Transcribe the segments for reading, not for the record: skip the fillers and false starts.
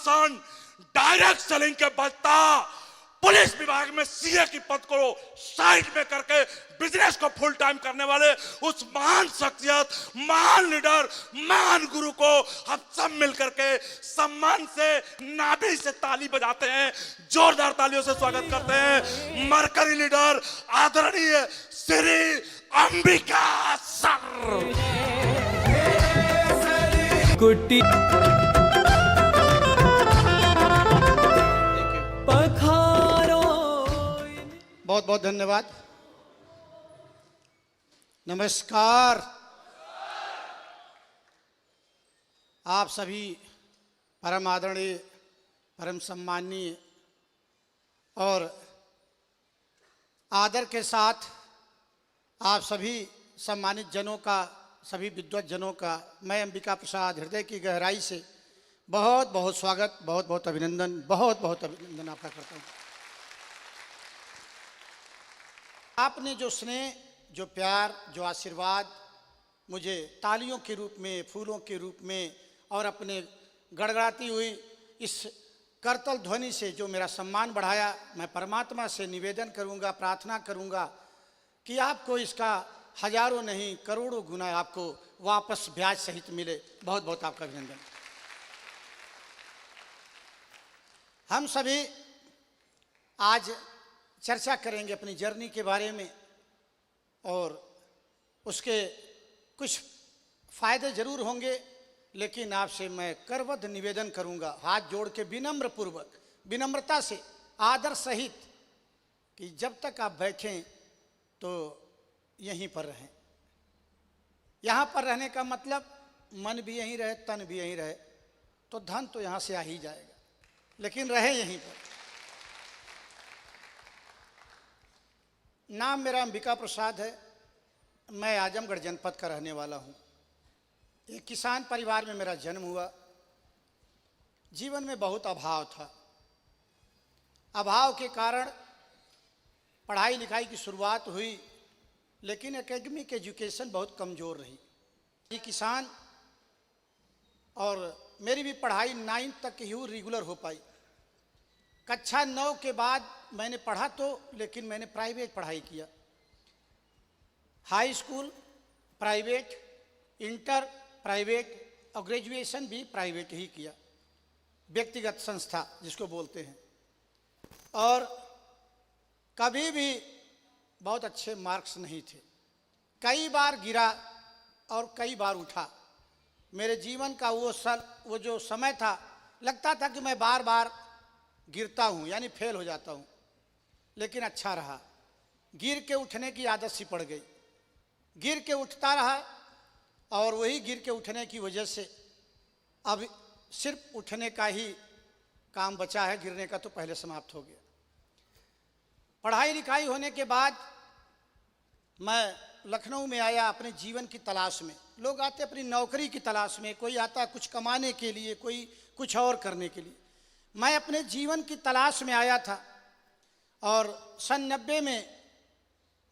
Sun Direct selling के बदता police विभाग में सीए की पद को साइड में करके बिजनेस को फुल टाइम करने वाले उस महान शख्सियत, महान लीडर, महान गुरु को हम सब मिलकर के सम्मान से नाभि से ताली बजाते हैं, जोरदार तालियों से स्वागत करते हैं मरकरी लीडर आदरणीय श्री अंबिका सर। कुट्टी बहुत बहुत धन्यवाद। नमस्कार। आप सभी परम आदरणीय, परम सम्माननीय और आदर के साथ आप सभी सम्मानित जनों का, सभी विद्वत जनों का मैं अंबिका प्रसाद हृदय की गहराई से बहुत बहुत स्वागत, बहुत बहुत अभिनंदन, बहुत बहुत अभिनंदन आपका करता हूँ। आपने जो स्नेह, जो प्यार, जो आशीर्वाद मुझे तालियों के रूप में, फूलों के रूप में और अपने गड़गड़ाती हुई इस करतल ध्वनि से जो मेरा सम्मान बढ़ाया, मैं परमात्मा से निवेदन करूंगा, प्रार्थना करूंगा कि आपको इसका हजारों नहीं करोड़ों गुना आपको वापस ब्याज सहित मिले। बहुत बहुत आपका अभिनंदन। हम सभी आज चर्चा करेंगे अपनी जर्नी के बारे में और उसके कुछ फायदे जरूर होंगे, लेकिन आपसे मैं करबद्ध निवेदन करूंगा, हाथ जोड़ के विनम्र पूर्वक, विनम्रता से, आदर सहित कि जब तक आप बैठें तो यहीं पर रहें। यहाँ पर रहने का मतलब मन भी यहीं रहे, तन भी यहीं रहे, तो धन तो यहाँ से आ ही जाएगा, लेकिन रहे यहीं पर। नाम मेरा अंबिका प्रसाद है। मैं आजमगढ़ जनपद का रहने वाला हूँ। एक किसान परिवार में मेरा जन्म हुआ। जीवन में बहुत अभाव था। अभाव के कारण पढ़ाई लिखाई की शुरुआत हुई, लेकिन एकेडमिक एजुकेशन बहुत कमज़ोर रही। ये किसान और मेरी भी पढ़ाई 9 तक ही रेगुलर हो पाई। कक्षा 9 के बाद मैंने पढ़ा तो, लेकिन मैंने प्राइवेट पढ़ाई किया। High school private, inter private और ग्रेजुएशन भी प्राइवेट ही किया, व्यक्तिगत संस्था जिसको बोलते हैं। और कभी भी बहुत अच्छे मार्क्स नहीं थे। कई बार गिरा और कई बार उठा। मेरे जीवन का वो जो समय था, लगता था कि मैं बार बार गिरता हूँ, यानी फेल हो जाता हूँ, लेकिन अच्छा रहा। गिर के उठने की आदत सी पड़ गई। गिर के उठता रहा और वही गिर के उठने की वजह से अब सिर्फ उठने का ही काम बचा है, गिरने का तो पहले समाप्त हो गया। पढ़ाई लिखाई होने के बाद मैं लखनऊ में आया अपने जीवन की तलाश में। लोग आते अपनी नौकरी की तलाश में, कोई आता कुछ कमाने के लिए, कोई कुछ और करने के लिए। मैं अपने जीवन की तलाश में आया था और सन 90 में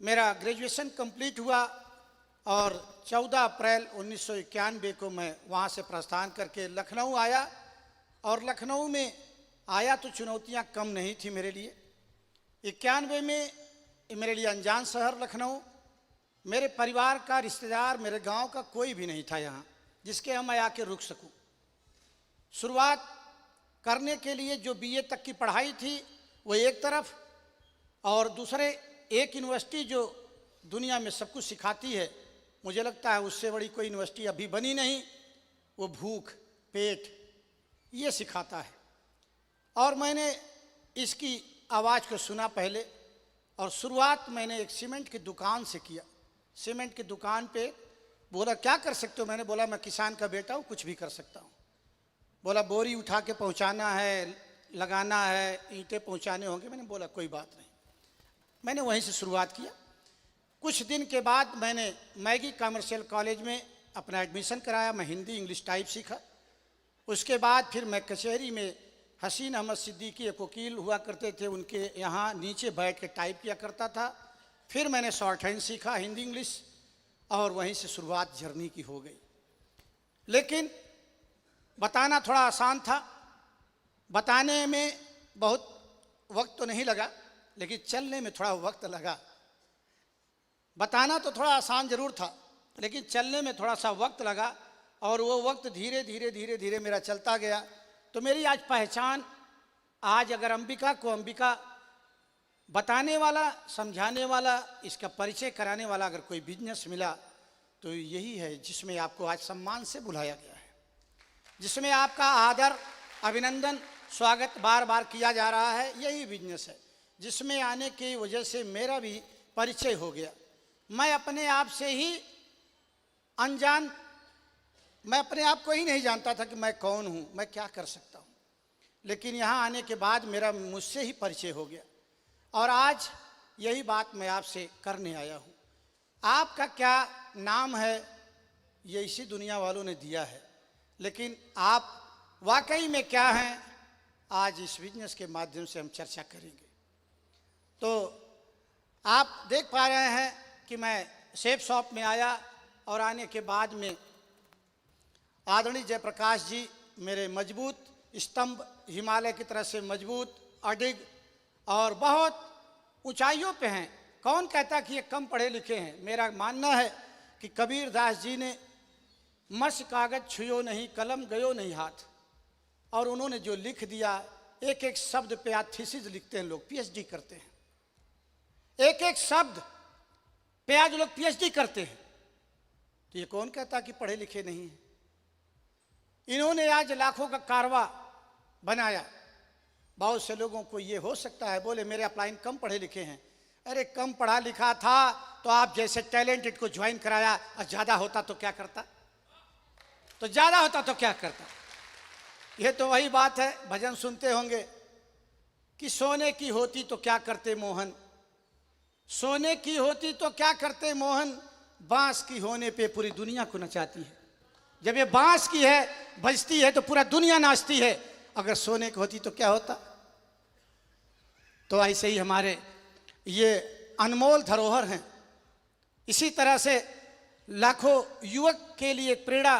मेरा ग्रेजुएशन कंप्लीट हुआ और 14 अप्रैल 1991 को मैं वहाँ से प्रस्थान करके लखनऊ आया। और लखनऊ में आया तो चुनौतियाँ कम नहीं थी मेरे लिए। 91 में मेरे लिए अनजान शहर लखनऊ। मेरे परिवार का, रिश्तेदार, मेरे गांव का कोई भी नहीं था यहाँ जिसके हम मैं आके रुक सकूँ। शुरुआत करने के लिए जो बीए तक की पढ़ाई थी वो एक तरफ, और दूसरे एक यूनिवर्सिटी जो दुनिया में सब कुछ सिखाती है, मुझे लगता है उससे बड़ी कोई यूनिवर्सिटी अभी बनी नहीं। वो भूख, पेट ये सिखाता है। और मैंने इसकी आवाज़ को सुना पहले, और शुरुआत मैंने एक सीमेंट की दुकान से किया। सीमेंट की दुकान पे बोला क्या कर सकते हो? मैंने बोला मैं किसान का बेटा हूँ, कुछ भी कर सकता हूँ। बोला बोरी उठा के पहुँचाना है, लगाना है, ईंटें पहुँचाने होंगे। मैंने बोला कोई बात नहीं। मैंने वहीं से शुरुआत किया। कुछ दिन के बाद मैंने मैगी कमर्शियल कॉलेज में अपना एडमिशन कराया। मैं हिंदी इंग्लिश टाइप सीखा। उसके बाद फिर मैं कचहरी में हसीन अहमद सिद्दीकी एक वकील हुआ करते थे, उनके यहाँ नीचे बैठ के टाइप किया करता था। फिर मैंने शॉर्ट हैंड सीखा, हिंदी इंग्लिश, और वहीं से शुरुआत जर्नी की हो गई। लेकिन बताना थोड़ा आसान था। बताने में बहुत वक्त तो नहीं लगा, लेकिन चलने में थोड़ा वक्त लगा। बताना तो थोड़ा आसान जरूर था, लेकिन चलने में थोड़ा सा वक्त लगा, और वो वक्त धीरे धीरे धीरे धीरे मेरा चलता गया। तो मेरी आज पहचान, आज अगर अंबिका को अंबिका बताने वाला, समझाने वाला, इसका परिचय कराने वाला अगर कोई बिजनेस मिला तो यही है, जिसमें आपको आज सम्मान से बुलाया गया है, जिसमें आपका आदर, अभिनंदन, स्वागत बार बार किया जा रहा है। यही बिजनेस है जिसमें आने की वजह से मेरा भी परिचय हो गया। मैं अपने आप से ही अनजान, मैं अपने आप को ही नहीं जानता था कि मैं कौन हूँ, मैं क्या कर सकता हूँ। लेकिन यहाँ आने के बाद मेरा मुझसे ही परिचय हो गया, और आज यही बात मैं आपसे करने आया हूँ। आपका क्या नाम है ये इसी दुनिया वालों ने दिया है, लेकिन आप वाकई में क्या हैं, आज इस बिजनेस के माध्यम से हम चर्चा करेंगे। तो आप देख पा रहे हैं कि मैं सेफ शॉप में आया, और आने के बाद में आदरणीय जयप्रकाश जी मेरे मजबूत स्तंभ, हिमालय की तरह से मजबूत, अडिग और बहुत ऊंचाइयों पे हैं। कौन कहता कि ये कम पढ़े लिखे हैं? मेरा मानना है कि कबीर दास जी ने मस कागज छुयो नहीं, कलम गयो नहीं हाथ, और उन्होंने जो लिख दिया, एक एक शब्द पे आज थीसिस लिखते हैं लोग, पीएचडी करते हैं, एक एक शब्द पे आज लोग पीएचडी करते हैं। तो ये कौन कहता कि पढ़े लिखे नहीं हैं? इन्होंने आज लाखों का कारवा बनाया। बहुत से लोगों को ये हो सकता है बोले मेरे अपलाइन कम पढ़े लिखे हैं। अरे कम पढ़ा लिखा था तो आप जैसे टैलेंटेड को ज्वाइन कराया, और ज़्यादा होता तो क्या करता? तो ज़्यादा होता तो क्या करता? ये तो वही बात है, भजन सुनते होंगे कि सोने की होती तो क्या करते मोहन, सोने की होती तो क्या करते मोहन, बांस की होने पे पूरी दुनिया को नचाती है। जब ये बांस की है, बजती है, तो पूरा दुनिया नाचती है। अगर सोने की होती तो क्या होता? तो ऐसे ही हमारे ये अनमोल धरोहर हैं। इसी तरह से लाखों युवक के लिए प्रेरणा,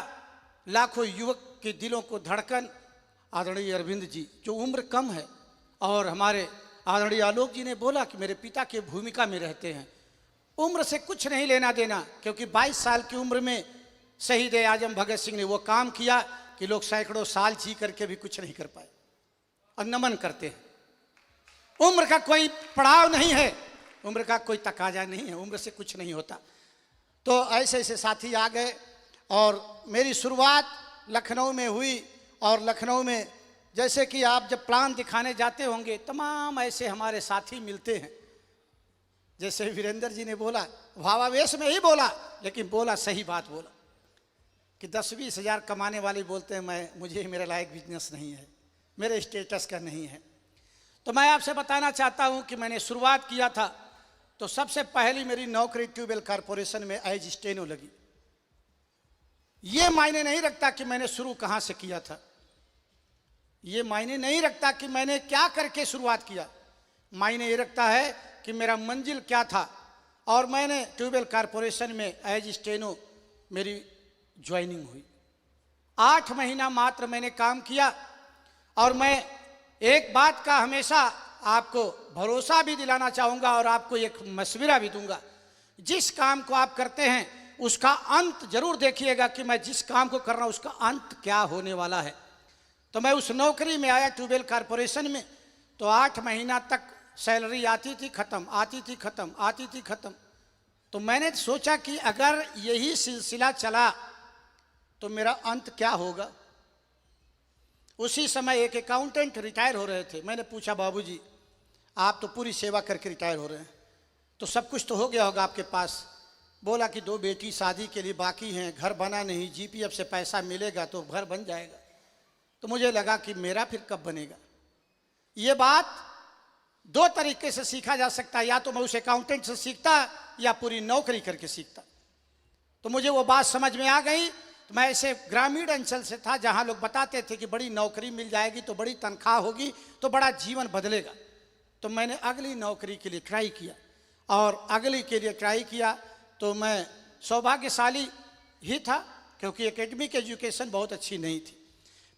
लाखों युवक के दिलों को धड़कन आदरणीय अरविंद जी, जो उम्र कम है, और हमारे आदरणीय आलोक जी ने बोला कि मेरे पिता की भूमिका में रहते हैं। उम्र से कुछ नहीं लेना देना, क्योंकि 22 साल की उम्र में शहीद आजम भगत सिंह ने वो काम किया कि लोग सैकड़ों साल जी करके भी कुछ नहीं कर पाए, और नमन करते हैं। उम्र का कोई पड़ाव नहीं है, उम्र का कोई तकाजा नहीं है, उम्र से कुछ नहीं होता। तो ऐसे ऐसे साथी आ गए, और मेरी शुरुआत लखनऊ में हुई। और लखनऊ में जैसे कि आप जब प्लान दिखाने जाते होंगे, तमाम ऐसे हमारे साथी मिलते हैं। जैसे वीरेंद्र जी ने बोला, भावावेश में ही बोला, लेकिन बोला सही बात बोला कि 10-20 हज़ार कमाने वाले बोलते हैं मुझे मेरे लायक बिजनेस नहीं है, मेरे स्टेटस का नहीं है। तो मैं आपसे बताना चाहता हूं कि मैंने शुरुआत किया था तो सबसे पहली मेरी नौकरी ट्यूबवेल कॉरपोरेशन में एज स्टेनो लगी। ये मायने नहीं रखता कि मैंने शुरू कहां से किया था, ये मायने नहीं रखता कि मैंने क्या करके शुरुआत किया, मायने ये रखता है कि मेरा मंजिल क्या था। और मैंने ट्यूबवेल कॉरपोरेशन में एज स्टेनो मेरी ज्वाइनिंग हुई। 8 महीना मात्र मैंने काम किया, और मैं एक बात का हमेशा आपको भरोसा भी दिलाना चाहूँगा, और आपको एक मशवरा भी दूंगा। जिस काम को आप करते हैं उसका अंत जरूर देखिएगा कि मैं जिस काम को कर रहा हूँ उसका अंत क्या होने वाला है। तो मैं उस नौकरी में आया ट्यूबवेल कॉरपोरेशन में, तो 8 महीना तक सैलरी आती थी खत्म, आती थी खत्म, आती थी खत्म। तो मैंने सोचा कि अगर यही सिलसिला चला तो मेरा अंत क्या होगा। उसी समय एक अकाउंटेंट रिटायर हो रहे थे। मैंने पूछा, बाबूजी आप तो पूरी सेवा करके रिटायर हो रहे हैं, तो सब कुछ तो हो गया होगा आपके पास। बोला कि 2 बेटी शादी के लिए बाकी हैं, घर बना नहीं, जीपीएफ से पैसा मिलेगा तो घर बन जाएगा। तो मुझे लगा कि मेरा फिर कब बनेगा। ये बात 2 तरीके से सीखा जा सकता है, या तो मैं उस अकाउंटेंट से सीखता या पूरी नौकरी करके सीखता। तो मुझे वो बात समझ में आ गई। तो मैं ऐसे ग्रामीण अंचल से था जहाँ लोग बताते थे कि बड़ी नौकरी मिल जाएगी तो बड़ी तनख्वाह होगी तो बड़ा जीवन बदलेगा। तो मैंने अगली नौकरी के लिए ट्राई किया, और अगली के लिए ट्राई किया तो मैं सौभाग्यशाली ही था, क्योंकि एकेडमिक एजुकेशन बहुत अच्छी नहीं थी।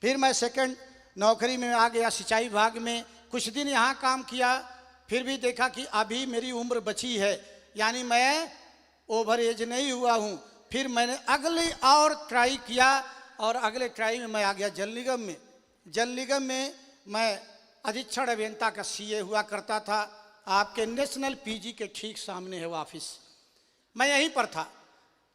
फिर मैं सेकंड नौकरी में आ गया सिंचाई विभाग में, कुछ दिन यहाँ काम किया, फिर भी देखा कि अभी मेरी उम्र बची है, यानी मैं ओवर एज नहीं हुआ हूँ। फिर मैंने अगले और ट्राई किया और अगले ट्राई में मैं आ गया जल निगम में। जल निगम में मैं अधीक्षण अभियंता का सीए हुआ करता था। आपके नेशनल पीजी के ठीक सामने है वो ऑफिस, मैं यहीं पर था।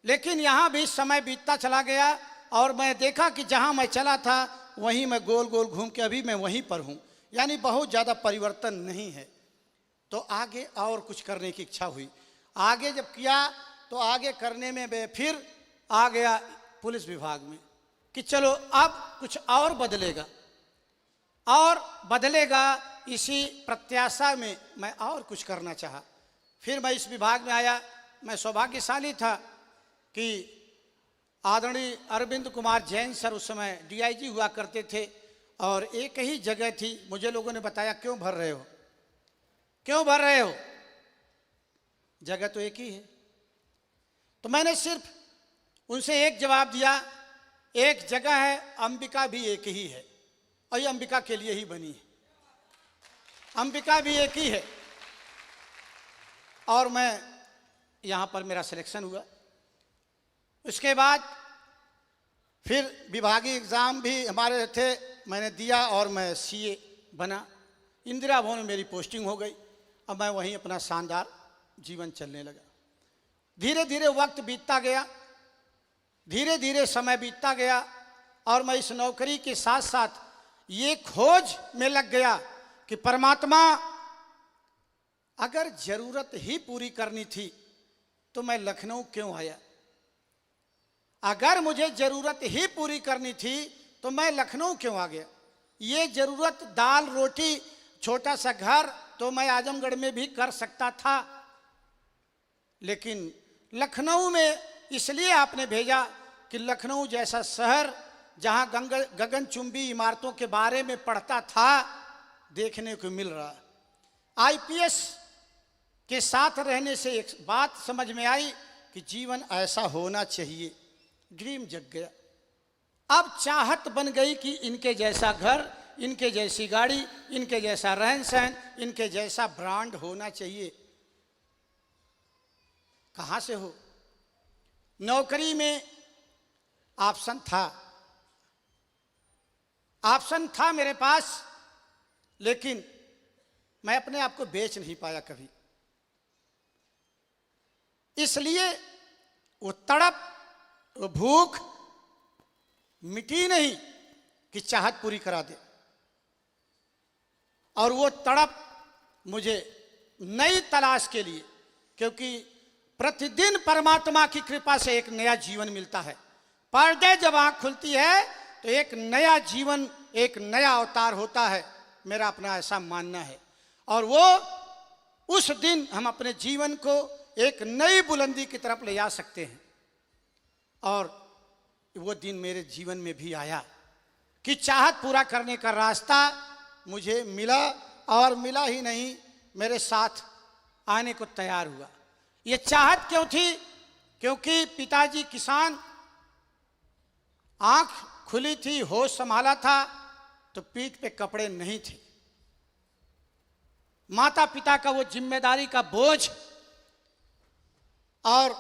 लेकिन यहाँ भी समय बीतता चला गया और मैं देखा कि जहाँ मैं चला था वहीं मैं गोल गोल घूम के अभी मैं वहीं पर हूँ, यानी बहुत ज़्यादा परिवर्तन नहीं है। तो आगे और कुछ करने की इच्छा हुई। आगे जब किया तो आगे करने में मैं फिर आ गया पुलिस विभाग में कि चलो अब कुछ और बदलेगा और बदलेगा, इसी प्रत्याशा में मैं और कुछ करना चाहा। फिर मैं इस विभाग में आया। मैं सौभाग्यशाली था कि आदरणीय अरविंद कुमार जैन सर उस समय डीआईजी हुआ करते थे और एक ही जगह थी। मुझे लोगों ने बताया क्यों भर रहे हो, क्यों भर रहे हो, जगह तो एक ही है। तो मैंने सिर्फ उनसे एक जवाब दिया, एक जगह है, अंबिका भी एक ही है और ये अंबिका के लिए ही बनी है, अंबिका भी एक ही है। और मैं यहाँ पर मेरा सिलेक्शन हुआ। उसके बाद फिर विभागीय एग्ज़ाम भी हमारे थे, मैंने दिया और मैं सीए बना। इंदिरा भवन में मेरी पोस्टिंग हो गई। अब मैं वहीं अपना शानदार जीवन चलने लगा। धीरे धीरे वक्त बीतता गया, धीरे धीरे समय बीतता गया और मैं इस नौकरी के साथ साथ ये खोज में लग गया कि परमात्मा, अगर जरूरत ही पूरी करनी थी तो मैं लखनऊ क्यों आया? अगर मुझे जरूरत ही पूरी करनी थी तो मैं लखनऊ क्यों आ गया? ये जरूरत दाल रोटी छोटा सा घर तो मैं आजमगढ़ में भी कर सकता था, लेकिन लखनऊ में इसलिए आपने भेजा कि लखनऊ जैसा शहर जहां गगनचुंबी इमारतों के बारे में पढ़ता था देखने को मिल रहा। आईपीएस के साथ रहने से एक बात समझ में आई कि जीवन ऐसा होना चाहिए। ड्रीम जग गया। अब चाहत बन गई कि इनके जैसा घर, इनके जैसी गाड़ी, इनके जैसा रहन सहन, इनके जैसा ब्रांड होना चाहिए। कहां से हो? नौकरी में ऑप्शन था, ऑप्शन था मेरे पास, लेकिन मैं अपने आप को बेच नहीं पाया कभी। इसलिए वो तड़प, वो भूख मिटी नहीं कि चाहत पूरी करा दे। और वो तड़प मुझे नई तलाश के लिए, क्योंकि प्रतिदिन परमात्मा की कृपा से एक नया जीवन मिलता है। पर डे जब आंख खुलती है तो एक नया जीवन, एक नया अवतार होता है, मेरा अपना ऐसा मानना है। और वो उस दिन हम अपने जीवन को एक नई बुलंदी की तरफ ले जा सकते हैं। और वो दिन मेरे जीवन में भी आया कि चाहत पूरा करने का रास्ता मुझे मिला, और मिला ही नहीं, मेरे साथ आने को तैयार हुआ। ये चाहत क्यों थी? क्योंकि पिताजी किसान, आंख खुली थी, होश संभाला था, तो पीठ पे कपड़े नहीं थे। माता पिता का वो जिम्मेदारी का बोझ, और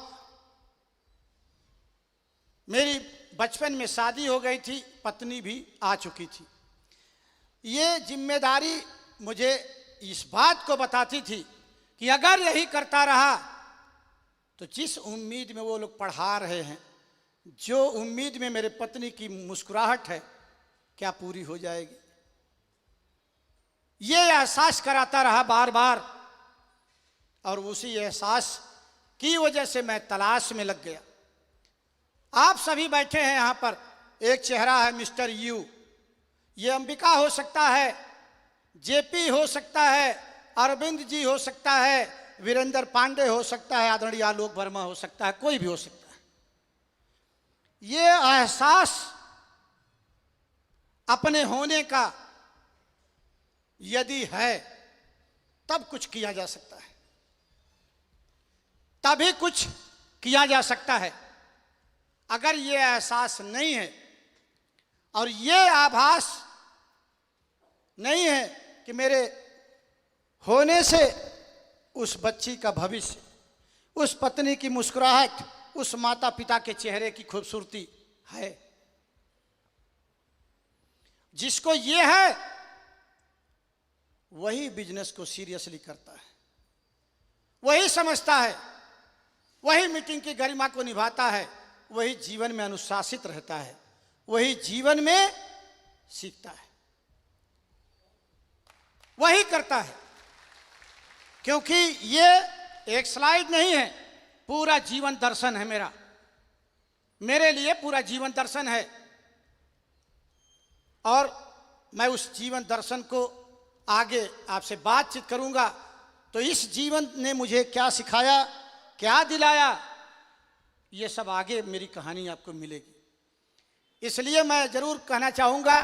मेरी बचपन में शादी हो गई थी, पत्नी भी आ चुकी थी। ये जिम्मेदारी मुझे इस बात को बताती थी कि अगर यही करता रहा तो जिस उम्मीद में वो लोग पढ़ा रहे हैं, जो उम्मीद में मेरे पत्नी की मुस्कुराहट है, क्या पूरी हो जाएगी? ये एहसास कराता रहा बार बार, और उसी एहसास की वजह से मैं तलाश में लग गया। आप सभी बैठे हैं यहाँ पर, एक चेहरा है मिस्टर यू। ये अंबिका हो सकता है, जेपी हो सकता है, अरविंद जी हो सकता है, वीरेंद्र पांडे हो सकता है, आदरणीय आलोक वर्मा हो सकता है, कोई भी हो सकता है। ये एहसास अपने होने का यदि है तब कुछ किया जा सकता है, तभी कुछ किया जा सकता है। अगर ये एहसास नहीं है और ये आभास नहीं है कि मेरे होने से उस बच्ची का भविष्य, उस पत्नी की मुस्कुराहट, उस माता पिता के चेहरे की खूबसूरती है। जिसको ये है वही बिजनेस को सीरियसली करता है, वही समझता है, वही मीटिंग की गरिमा को निभाता है, वही जीवन में अनुशासित रहता है, वही जीवन में सीखता है, वही करता है। क्योंकि ये एक स्लाइड नहीं है, पूरा जीवन दर्शन है मेरा, मेरे लिए पूरा जीवन दर्शन है। और मैं उस जीवन दर्शन को आगे आपसे बातचीत करूंगा। तो इस जीवन ने मुझे क्या सिखाया, क्या दिलाया, ये सब आगे मेरी कहानी आपको मिलेगी। इसलिए मैं जरूर कहना चाहूंगा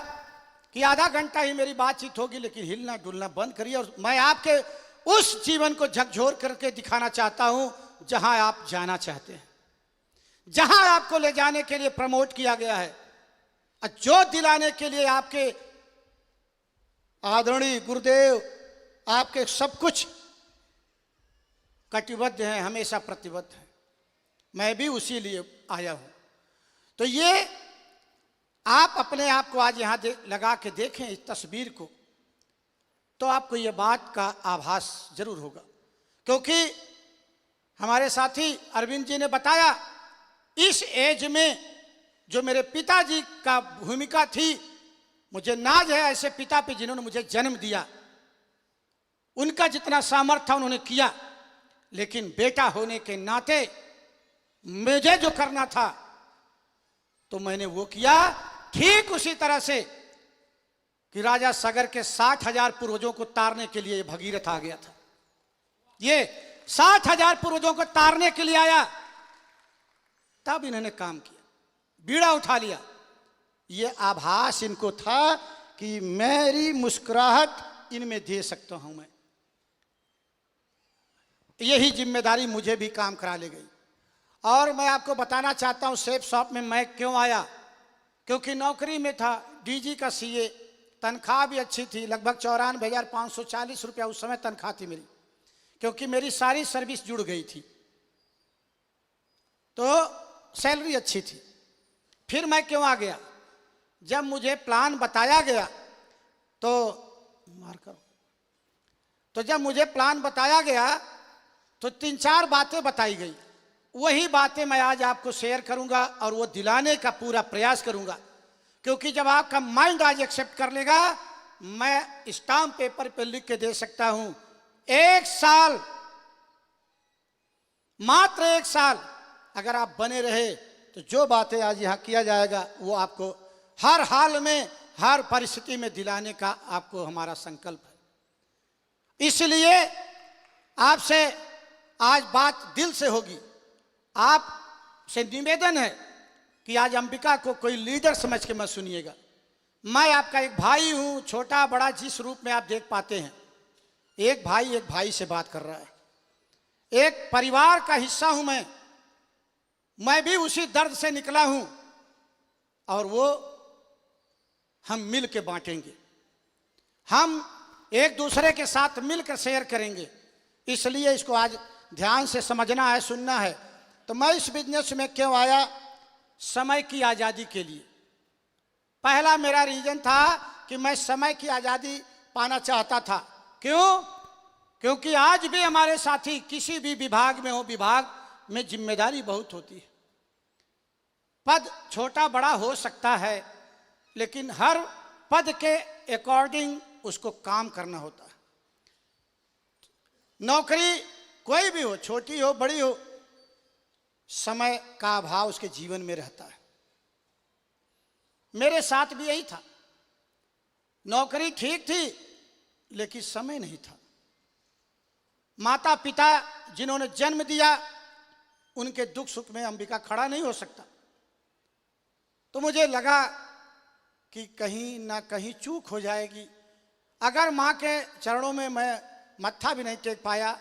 कि आधा घंटा ही मेरी बातचीत होगी, लेकिन हिलना डुलना बंद करिए। और मैं आपके उस जीवन को झकझोर करके दिखाना चाहता हूं जहां आप जाना चाहते हैं, जहां आपको ले जाने के लिए प्रमोट किया गया है, और जो दिलाने के लिए आपके आदरणीय गुरुदेव आपके सब कुछ कटिबद्ध हैं, हमेशा प्रतिबद्ध हैं। मैं भी उसी लिए आया हूं। तो ये आप अपने आप को आज यहां लगा के देखें इस तस्वीर को, तो आपको ये बात का आभास जरूर होगा। क्योंकि हमारे साथी अरविंद जी ने बताया, इस एज में जो मेरे पिताजी का भूमिका थी, मुझे नाज है ऐसे पिता पे जिन्होंने मुझे जन्म दिया। उनका जितना सामर्थ्य था उन्होंने किया, लेकिन बेटा होने के नाते मुझे जो करना था तो मैंने वो किया। ठीक उसी तरह से कि राजा सगर के 60,000 पूर्वजों को तारने के लिए भगीरथ आ गया था। ये 60,000 पूर्वजों को तारने के लिए आया, तब इन्होंने काम किया, बीड़ा उठा लिया। ये आभास इनको था कि मेरी मुस्कुराहट इनमें दे सकता हूं मैं। यही जिम्मेदारी मुझे भी काम करा ले गई। और मैं आपको बताना चाहता हूं सेफ शॉप में मैं क्यों आया। क्योंकि नौकरी में था, डीजी का सीए, तनख्वाह भी अच्छी थी, लगभग 94,540 रुपया उस समय तनख्वाह थी मेरी, क्योंकि मेरी सारी सर्विस जुड़ गई थी, तो सैलरी अच्छी थी। फिर मैं क्यों आ गया, जब मुझे प्लान बताया गया तो जब मुझे प्लान बताया गया तो 3-4 बातें बताई गई। वही बातें मैं आज आपको शेयर करूंगा और वो दिलाने का पूरा प्रयास करूंगा। क्योंकि जब आपका माइंड आज एक्सेप्ट कर लेगा, मैं स्टाम्प पेपर पे लिख के दे सकता हूं, 1 साल, मात्र 1 साल अगर आप बने रहे तो जो बातें आज यहां किया जाएगा वो आपको हर हाल में, हर परिस्थिति में दिलाने का आपको हमारा संकल्प है। इसलिए आपसे आज बात दिल से होगी। आपसे निवेदन है कि आज अंबिका को कोई लीडर समझ के मत सुनिएगा। मैं आपका एक भाई हूं, छोटा बड़ा जिस रूप में आप देख पाते हैं। एक भाई से बात कर रहा है, एक परिवार का हिस्सा हूं मैं भी उसी दर्द से निकला हूं, और वो हम मिल के बांटेंगे, हम एक दूसरे के साथ मिलकर शेयर करेंगे। इसलिए इसको आज ध्यान से समझना है, सुनना है। तो मैं इस बिजनेस में क्यों आया, समय की आज़ादी के लिए। पहला मेरा रीजन था कि मैं समय की आज़ादी पाना चाहता था। क्यों? क्योंकि आज भी हमारे साथी किसी भी विभाग में हो, विभाग में जिम्मेदारी बहुत होती है। पद छोटा बड़ा हो सकता है, लेकिन हर पद के अकॉर्डिंग उसको काम करना होता है। नौकरी कोई भी हो, छोटी हो बड़ी हो, समय का अभाव उसके जीवन में रहता है। मेरे साथ भी यही था। नौकरी ठीक थी, लेकिन समय नहीं था। माता पिता जिन्होंने जन्म दिया, उनके दुख सुख में अंबिका खड़ा नहीं हो सकता। तो मुझे लगा कि कहीं ना कहीं चूक हो जाएगी। अगर माँ के चरणों में मैं मत्था भी नहीं टेक पाया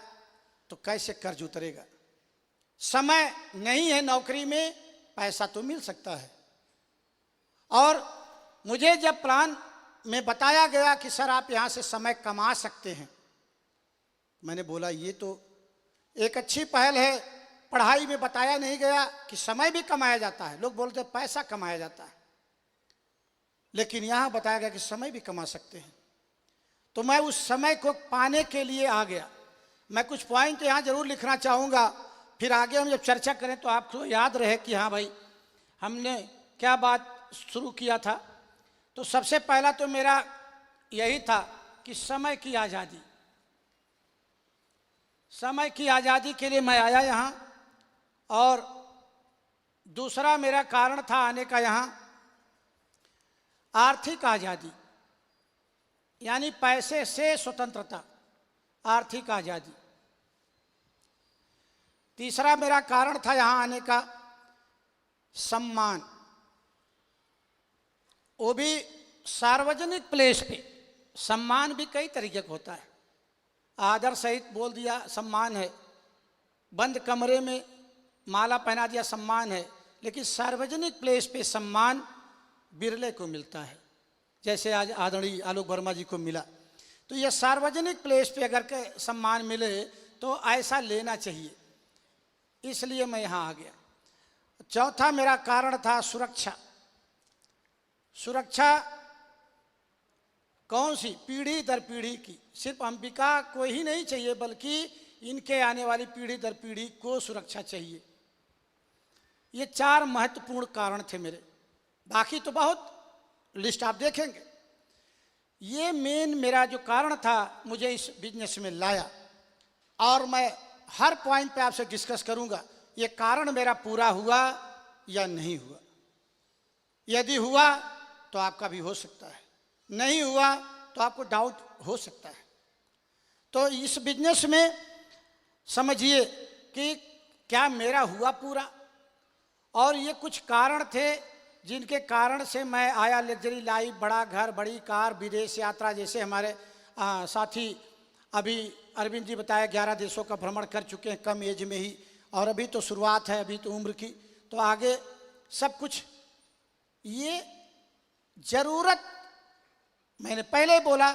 तो कैसे कर्ज उतरेगा। समय नहीं है नौकरी में, पैसा तो मिल सकता है। और मुझे जब प्लान में बताया गया कि सर आप यहाँ से समय कमा सकते हैं। मैंने बोला ये तो एक अच्छी पहल है, पढ़ाई में बताया नहीं गया कि समय भी कमाया जाता है, लोग बोलते हैं पैसा कमाया जाता है, लेकिन यहाँ बताया गया कि समय भी कमा सकते हैं। तो मैं उस समय को पाने के लिए आ गया। मैं कुछ पॉइंट यहाँ जरूर लिखना चाहूँगा, फिर आगे हम जब चर्चा करें तो आपको याद रहे कि हाँ भाई हमने क्या बात शुरू किया था। तो सबसे पहला तो मेरा यही था कि समय की आज़ादी, समय की आज़ादी के लिए मैं आया यहाँ। और दूसरा मेरा कारण था आने का यहाँ आर्थिक आज़ादी, यानी पैसे से स्वतंत्रता, आर्थिक आज़ादी। तीसरा मेरा कारण था यहाँ आने का सम्मान, वो भी सार्वजनिक प्लेस पे। सम्मान भी कई तरीके का होता है, आदर सहित बोल दिया सम्मान है, बंद कमरे में माला पहना दिया सम्मान है, लेकिन सार्वजनिक प्लेस पे सम्मान बिरले को मिलता है, जैसे आज आदरणीय आलोक वर्मा जी को मिला। तो यह सार्वजनिक प्लेस पे अगर के सम्मान मिले तो ऐसा लेना चाहिए, इसलिए मैं यहाँ आ गया। चौथा मेरा कारण था सुरक्षा। सुरक्षा कौन सी? पीढ़ी दर पीढ़ी की, सिर्फ अंबिका को ही नहीं चाहिए बल्कि इनके आने वाली पीढ़ी दर पीढ़ी को सुरक्षा चाहिए। ये 4 महत्वपूर्ण कारण थे मेरे, बाकी तो बहुत लिस्ट आप देखेंगे। ये मेन मेरा जो कारण था मुझे इस बिजनेस में लाया, और मैं हर पॉइंट पे आपसे डिस्कस करूंगा ये कारण मेरा पूरा हुआ या नहीं हुआ। यदि हुआ तो आपका भी हो सकता है, नहीं हुआ तो आपको डाउट हो सकता है। तो इस बिजनेस में समझिए कि क्या मेरा हुआ पूरा, और ये कुछ कारण थे जिनके कारण से मैं आया। लग्जरी लाइफ, बड़ा घर, बड़ी कार, विदेश यात्रा, जैसे हमारे साथी अभी अरविंद जी बताया 11 देशों का भ्रमण कर चुके हैं कम एज में ही, और अभी तो शुरुआत है, अभी तो उम्र की, तो आगे सब कुछ। ये जरूरत, मैंने पहले बोला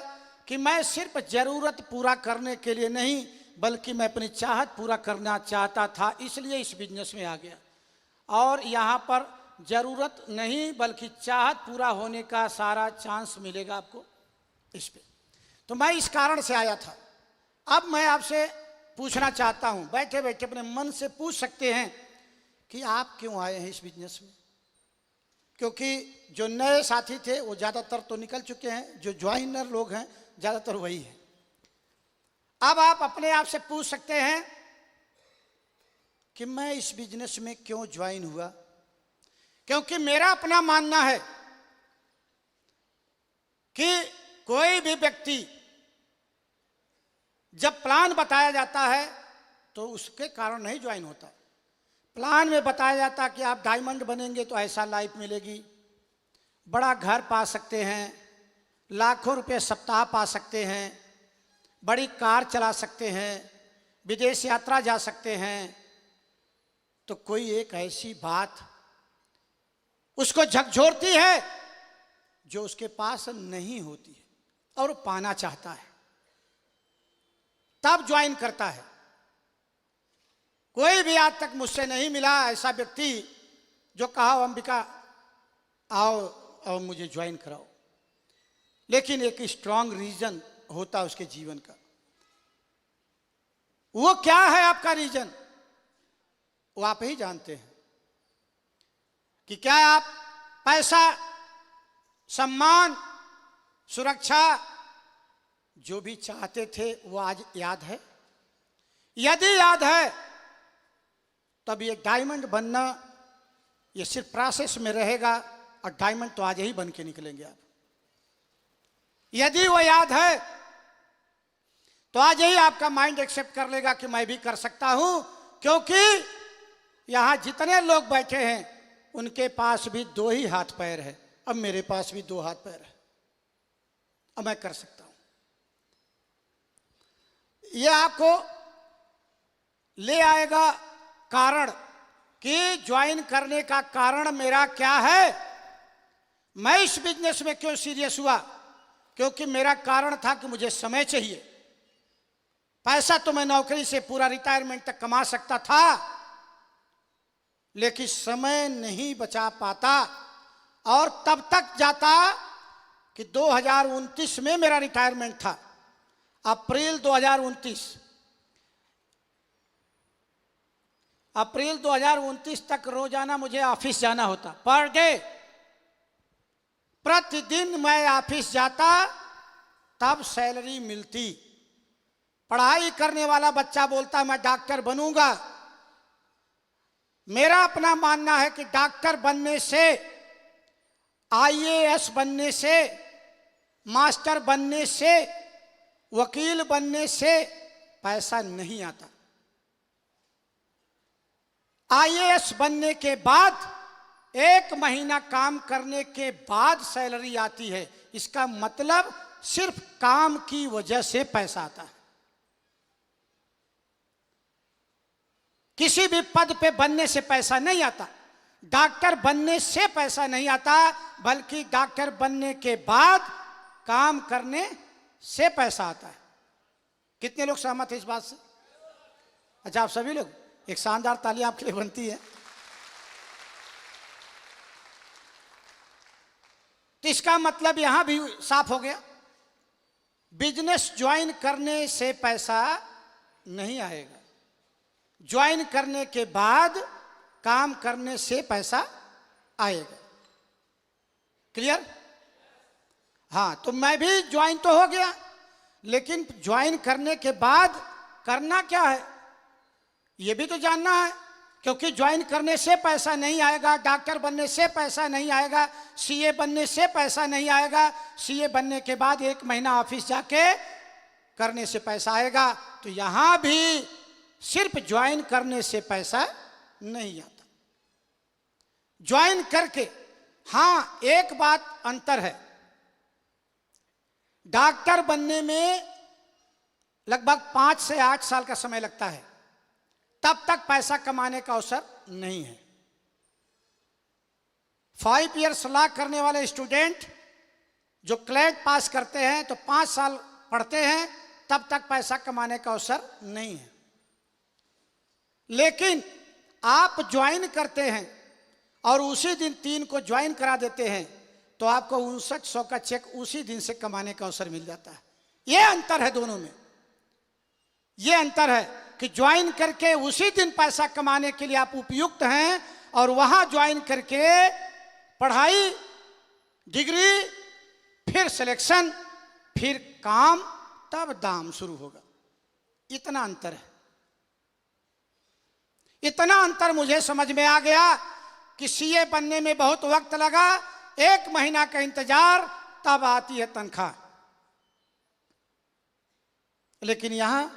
कि मैं सिर्फ जरूरत पूरा करने के लिए नहीं बल्कि मैं अपनी चाहत पूरा करना चाहता था, इसलिए इस बिजनेस में आ गया। और यहाँ पर जरूरत नहीं बल्कि चाहत पूरा होने का सारा चांस मिलेगा आपको इस पे। तो मैं इस कारण से आया था। अब मैं आपसे पूछना चाहता हूँ, बैठे बैठे अपने मन से पूछ सकते हैं कि आप क्यों आए हैं इस बिजनेस में, क्योंकि जो नए साथी थे वो ज़्यादातर तो निकल चुके हैं, जो ज्वाइनर लोग हैं ज़्यादातर वही है। अब आप अपने आप से पूछ सकते हैं कि मैं इस बिजनेस में क्यों ज्वाइन हुआ। क्योंकि मेरा अपना मानना है कि कोई भी व्यक्ति जब प्लान बताया जाता है तो उसके कारण नहीं ज्वाइन होता। प्लान में बताया जाता कि आप डायमंड बनेंगे तो ऐसा लाइफ मिलेगी, बड़ा घर पा सकते हैं, लाखों रुपए सप्ताह पा सकते हैं, बड़ी कार चला सकते हैं, विदेश यात्रा जा सकते हैं। तो कोई एक ऐसी बात उसको झकझोरती है जो उसके पास नहीं होती है और पाना चाहता है, तब ज्वाइन करता है। कोई भी आज तक मुझसे नहीं मिला ऐसा व्यक्ति जो कहा अंबिका आओ और मुझे ज्वाइन कराओ, लेकिन एक स्ट्रांग रीजन होता है उसके जीवन का। वो क्या है आपका रीजन, वो आप ही जानते हैं कि क्या आप पैसा, सम्मान, सुरक्षा जो भी चाहते थे वो आज याद है? यदि याद है तब ये डायमंड बनना ये सिर्फ प्रोसेस में रहेगा, और डायमंड तो आज ही बन के निकलेंगे आप। यदि वो याद है तो आज ही आपका माइंड एक्सेप्ट कर लेगा कि मैं भी कर सकता हूं, क्योंकि यहां जितने लोग बैठे हैं उनके पास भी 2 ही हाथ पैर है, अब मेरे पास भी 2 हाथ पैर है, अब मैं कर सकता हूं। यह आपको ले आएगा कारण कि ज्वाइन करने का कारण मेरा क्या है, मैं इस बिजनेस में क्यों सीरियस हुआ। क्योंकि मेरा कारण था कि मुझे समय चाहिए। पैसा तो मैं नौकरी से पूरा रिटायरमेंट तक कमा सकता था, लेकिन समय नहीं बचा पाता, और तब तक जाता कि 2029 में मेरा रिटायरमेंट था, अप्रैल 2029 तक रोजाना मुझे ऑफिस जाना होता, पर डे प्रतिदिन मैं ऑफिस जाता, तब सैलरी मिलती। पढ़ाई करने वाला बच्चा बोलता मैं डॉक्टर बनूंगा। मेरा अपना मानना है कि डॉक्टर बनने से, आईएएस बनने से, मास्टर बनने से, वकील बनने से पैसा नहीं आता। आईएएस बनने के बाद 1 महीना काम करने के बाद सैलरी आती है। इसका मतलब सिर्फ काम की वजह से पैसा आता है। किसी भी पद पे बनने से पैसा नहीं आता, डॉक्टर बनने से पैसा नहीं आता, बल्कि डॉक्टर बनने के बाद काम करने से पैसा आता है। कितने लोग सहमत हैं इस बात से? अच्छा, आप सभी लोग, एक शानदार ताली आपके लिए बनती है। तो इसका मतलब यहां भी साफ हो गया, बिजनेस ज्वाइन करने से पैसा नहीं आएगा, ज्वाइन करने के बाद काम करने से पैसा आएगा। क्लियर? हाँ, तो मैं भी ज्वाइन तो हो गया, लेकिन ज्वाइन करने के बाद करना क्या है ये भी तो जानना है, क्योंकि ज्वाइन करने से पैसा नहीं आएगा, डॉक्टर बनने से पैसा नहीं आएगा, सीए बनने से पैसा नहीं आएगा, सीए बनने के बाद 1 महीना ऑफिस जाके करने से पैसा आएगा। तो यहां भी सिर्फ ज्वाइन करने से पैसा नहीं आता। ज्वाइन करके, हाँ, एक बात अंतर है, डॉक्टर बनने में लगभग 5 से 8 साल का समय लगता है, तब तक पैसा कमाने का अवसर नहीं है। 5 ईयर्स लॉ करने वाले स्टूडेंट जो क्लैट पास करते हैं तो 5 साल पढ़ते हैं, तब तक पैसा कमाने का अवसर नहीं है। लेकिन आप ज्वाइन करते हैं और उसी दिन 3 को ज्वाइन करा देते हैं, तो आपको 5900 का चेक उसी दिन से कमाने का अवसर मिल जाता है। यह अंतर है दोनों में, यह अंतर है कि ज्वाइन करके उसी दिन पैसा कमाने के लिए आप उपयुक्त हैं, और वहां ज्वाइन करके पढ़ाई, डिग्री, फिर सिलेक्शन, फिर काम, तब दाम शुरू होगा। इतना अंतर है। इतना अंतर मुझे समझ में आ गया कि सीए बनने में बहुत वक्त लगा, 1 महीना का इंतजार, तब आती है तनख्वाह। लेकिन यहां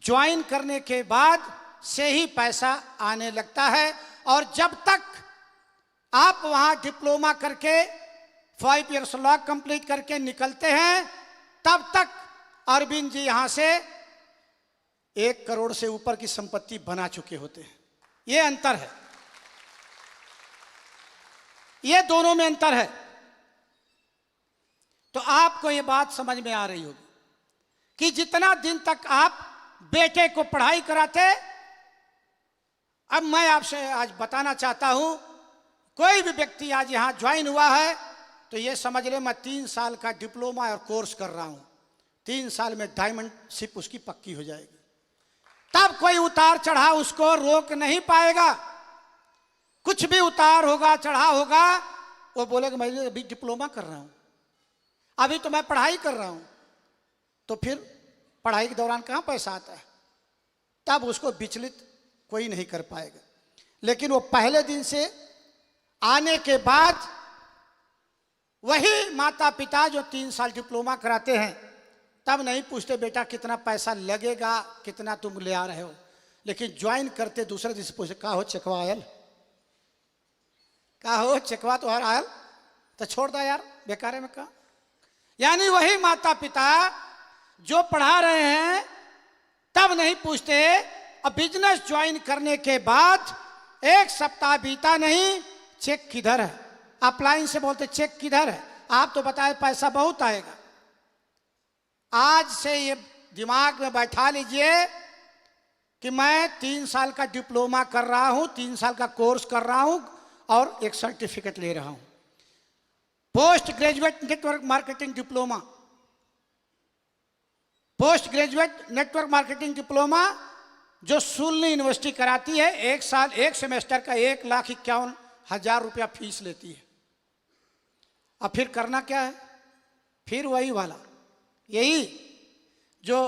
ज्वाइन करने के बाद से ही पैसा आने लगता है, और जब तक आप वहां डिप्लोमा करके 5 ईयर्स लॉ कंप्लीट करके निकलते हैं, तब तक अरविंद जी यहां से 1 करोड़ से ऊपर की संपत्ति बना चुके होते हैं। यह अंतर है, यह दोनों में अंतर है। तो आपको यह बात समझ में आ रही होगी कि जितना दिन तक आप बेटे को पढ़ाई कराते, अब मैं आपसे आज बताना चाहता हूं, कोई भी व्यक्ति आज यहां ज्वाइन हुआ है तो यह समझ ले मैं 3 साल का डिप्लोमा और कोर्स कर रहा हूं, 3 साल में डायमंडशिप उसकी पक्की हो जाएगी। तब कोई उतार चढ़ाव उसको रोक नहीं पाएगा। कुछ भी उतार होगा, चढ़ाव होगा, वो बोलेगा मैं अभी डिप्लोमा कर रहा हूं, अभी तो मैं पढ़ाई कर रहा हूं। तो फिर पढ़ाई के दौरान कहां पैसा आता है? तब उसको विचलित कोई नहीं कर पाएगा। लेकिन वो पहले दिन से आने के बाद वही माता पिता जो 3 साल डिप्लोमा कराते हैं, तब नहीं पूछते बेटा कितना पैसा लगेगा, कितना तुम ले आ रहे हो, लेकिन ज्वाइन करते दूसरे दिन से पूछते का हो चेकवा आयल, का हो चेकवा तो हर आयल, तो छोड़ दो यार बेकारे में का। यानी वही माता पिता जो पढ़ा रहे हैं तब नहीं पूछते। अब बिजनेस ज्वाइन करने के बाद 1 सप्ताह बीता नहीं, चेक किधर है? आप लाइन से बोलते चेक किधर है? आप तो बताए पैसा बहुत आएगा, आज से ये दिमाग में बैठा लीजिए कि मैं 3 साल का डिप्लोमा कर रहा हूं, 3 साल का कोर्स कर रहा हूं और एक सर्टिफिकेट ले रहा हूं, post graduate network marketing diploma. Post graduate network marketing diploma जो सुलनी यूनिवर्सिटी कराती है, 1 साल 1 सेमेस्टर का 1,51,000 रुपया फीस लेती है। अब फिर करना क्या है? फिर वही वाला, यही जो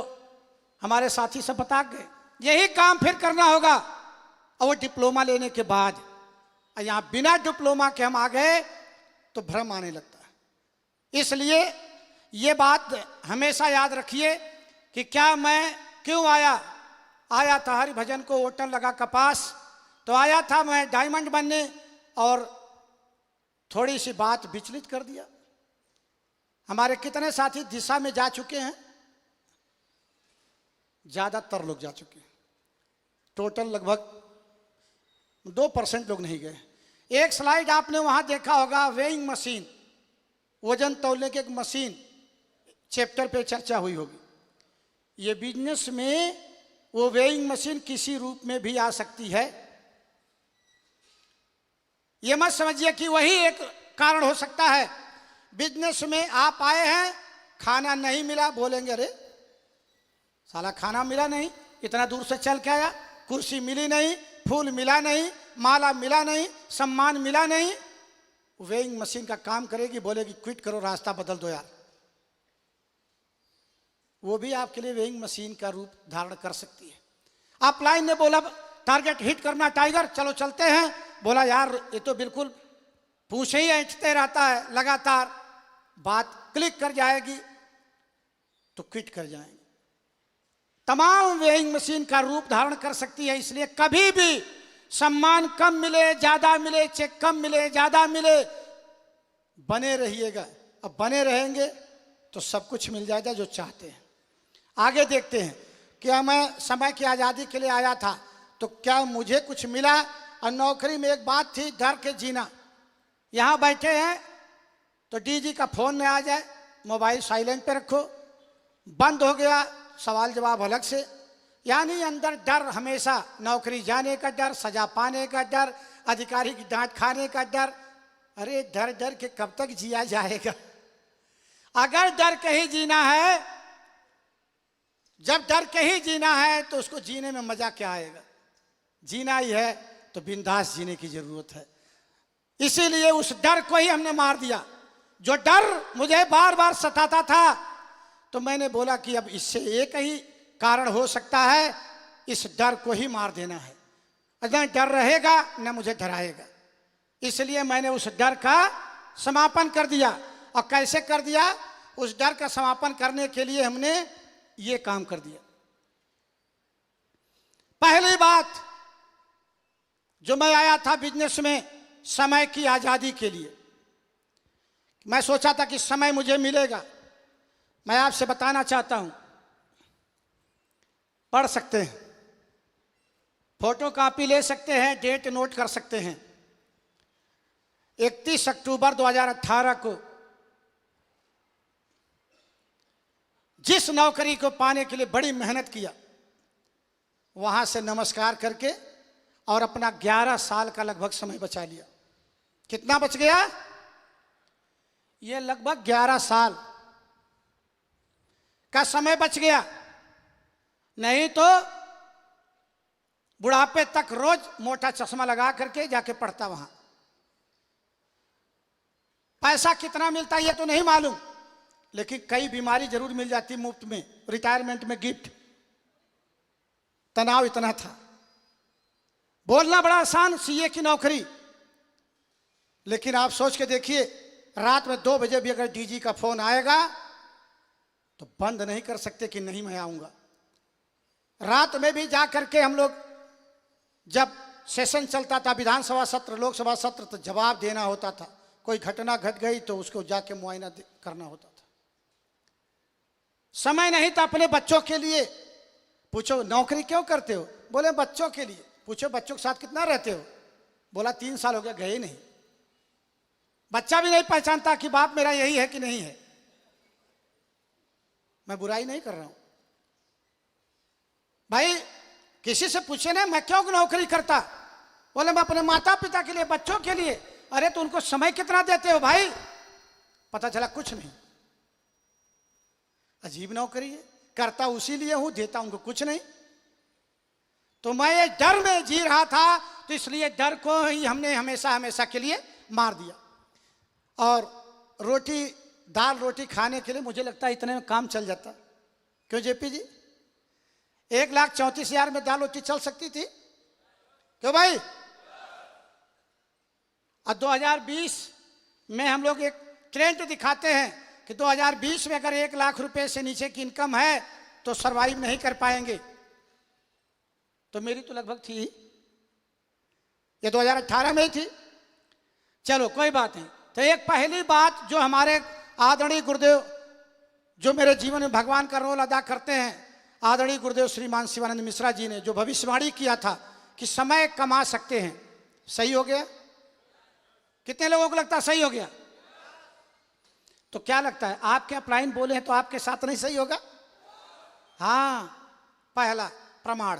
हमारे साथी सब बता गए, यही काम फिर करना होगा। और वो डिप्लोमा लेने के बाद यहाँ बिना डिप्लोमा के हम आ गए तो भ्रम आने लगता है। इसलिए ये बात हमेशा याद रखिए कि क्या मैं क्यों आया था हरिभजन को होटल लगा कपास, तो आया था मैं डायमंड बनने, और थोड़ी सी बात विचलित कर दिया। हमारे कितने साथी दिशा में जा चुके हैं? ज्यादातर लोग जा चुके हैं, टोटल लगभग 2% लोग नहीं गए। एक स्लाइड आपने वहां देखा होगा, वेइंग मशीन, वजन तौलने की एक मशीन, चैप्टर पे चर्चा हुई होगी। ये बिजनेस में वो वेइंग मशीन किसी रूप में भी आ सकती है। ये मत समझिए कि वही एक कारण हो सकता है। बिजनेस में आप आए हैं, खाना नहीं मिला, बोलेंगे अरे साला खाना मिला नहीं, इतना दूर से चल के आया, कुर्सी मिली नहीं, फूल मिला नहीं, माला मिला नहीं, सम्मान मिला नहीं। वेइंग मशीन का काम करेगी, बोलेगी क्विट करो, रास्ता बदल दो यार। वो भी आपके लिए वेइंग मशीन का रूप धारण कर सकती है। आप लाइन ने बोला टारगेट हिट करना टाइगर, चलो चलते हैं, बोला यार ये तो बिल्कुल पूछे ही ऐंठते रहता है लगातार, बात क्लिक कर जाएगी तो क्विट कर जाएंगे। तमाम वेइंग मशीन का रूप धारण कर सकती है। इसलिए कभी भी सम्मान कम मिले ज्यादा मिले, चेक कम मिले ज्यादा मिले, बने रहिएगा। अब बने रहेंगे तो सब कुछ मिल जाएगा जो चाहते हैं। आगे देखते हैं, क्या मैं समय की आज़ादी के लिए आया था तो क्या मुझे कुछ मिला? और नौकरी में एक बात थी, डर के जीना। यहाँ बैठे हैं तो डीजी का फोन न आ जाए, मोबाइल साइलेंट पे रखो, बंद हो गया सवाल जवाब अलग से, यानी अंदर डर हमेशा, नौकरी जाने का डर, सजा पाने का डर, अधिकारी की डांट खाने का डर। अरे डर डर के कब तक जिया जाएगा? अगर डर के ही जीना है, जब डर के ही जीना है तो उसको जीने में मजा क्या आएगा? जीना ही है तो बिंदास जीने की जरूरत है। इसीलिए उस डर को ही हमने मार दिया। जो डर मुझे बार बार सताता था, तो मैंने बोला कि अब इससे एक ही कारण हो सकता है, इस डर को ही मार देना है। न डर रहेगा न मुझे डराएगा। इसलिए मैंने उस डर का समापन कर दिया। और कैसे कर दिया? उस डर का समापन करने के लिए हमने ये काम कर दिया। पहली बात, जो मैं आया था बिजनेस में समय की आजादी के लिए। मैं सोचा था कि समय मुझे मिलेगा। मैं आपसे बताना चाहता हूं, पढ़ सकते हैं, फोटो कॉपी ले सकते हैं, डेट नोट कर सकते हैं। 31 अक्टूबर 2018 को जिस नौकरी को पाने के लिए बड़ी मेहनत किया, वहां से नमस्कार करके और अपना 11 साल का लगभग समय बचा लिया। कितना बच गया? ये लगभग 11 साल का समय बच गया। नहीं तो बुढ़ापे तक रोज मोटा चश्मा लगा करके जाके पढ़ता वहां। पैसा कितना मिलता ये तो नहीं मालूम, लेकिन कई बीमारी जरूर मिल जाती मुफ्त में, रिटायरमेंट में गिफ्ट। तनाव इतना था। बोलना बड़ा आसान, सीए की नौकरी, लेकिन आप सोच के देखिए, रात में 2 बजे भी अगर डीजी का फोन आएगा तो बंद नहीं कर सकते कि नहीं मैं आऊंगा। रात में भी जा करके हम लोग, जब सेशन चलता था, विधानसभा सत्र, लोकसभा सत्र, तो जवाब देना होता था। कोई घटना घट गई तो उसको जाके मुआयना करना होता था। समय नहीं था अपने बच्चों के लिए। पूछो नौकरी क्यों करते हो? बोले बच्चों के लिए। पूछो बच्चों के साथ कितना रहते हो? बोला 3 साल हो गया गए नहीं। बच्चा भी नहीं पहचानता कि बाप मेरा यही है कि नहीं है। मैं बुराई नहीं कर रहा हूं भाई। किसी से पूछे ना मैं क्यों नौकरी करता, बोले मैं अपने माता पिता के लिए, बच्चों के लिए। अरे तो उनको समय कितना देते हो भाई? पता चला कुछ नहीं। अजीब नौकरी है, करता उसी लिए हूं, देता उनको कुछ नहीं। तो मैं ये डर में जी रहा था, तो इसलिए डर को ही हमने हमेशा हमेशा के लिए मार दिया। और रोटी, दाल रोटी खाने के लिए मुझे लगता है इतने में काम चल जाता। क्यों जेपी जी? 1,34,000 में दाल रोटी चल सकती थी क्यों भाई? और 2020 में हम लोग एक ट्रेंड दिखाते हैं कि 2020 में अगर 1 लाख रुपए से नीचे की इनकम है तो सरवाइव नहीं कर पाएंगे। तो मेरी तो लगभग थी, ये 2018 में ही थी। चलो कोई बात नहीं। तो एक पहली बात जो हमारे आदरणीय गुरुदेव, जो मेरे जीवन में भगवान का रोल अदा करते हैं, आदरणीय गुरुदेव श्रीमान शिवानंद मिश्रा जी ने जो भविष्यवाणी किया था कि समय कमा सकते हैं, सही हो गया? कितने लोगों को लगता है सही हो गया? तो क्या लगता है, आप क्या अपलाइन बोले हैं तो आपके साथ नहीं सही होगा? हाँ, पहला प्रमाण।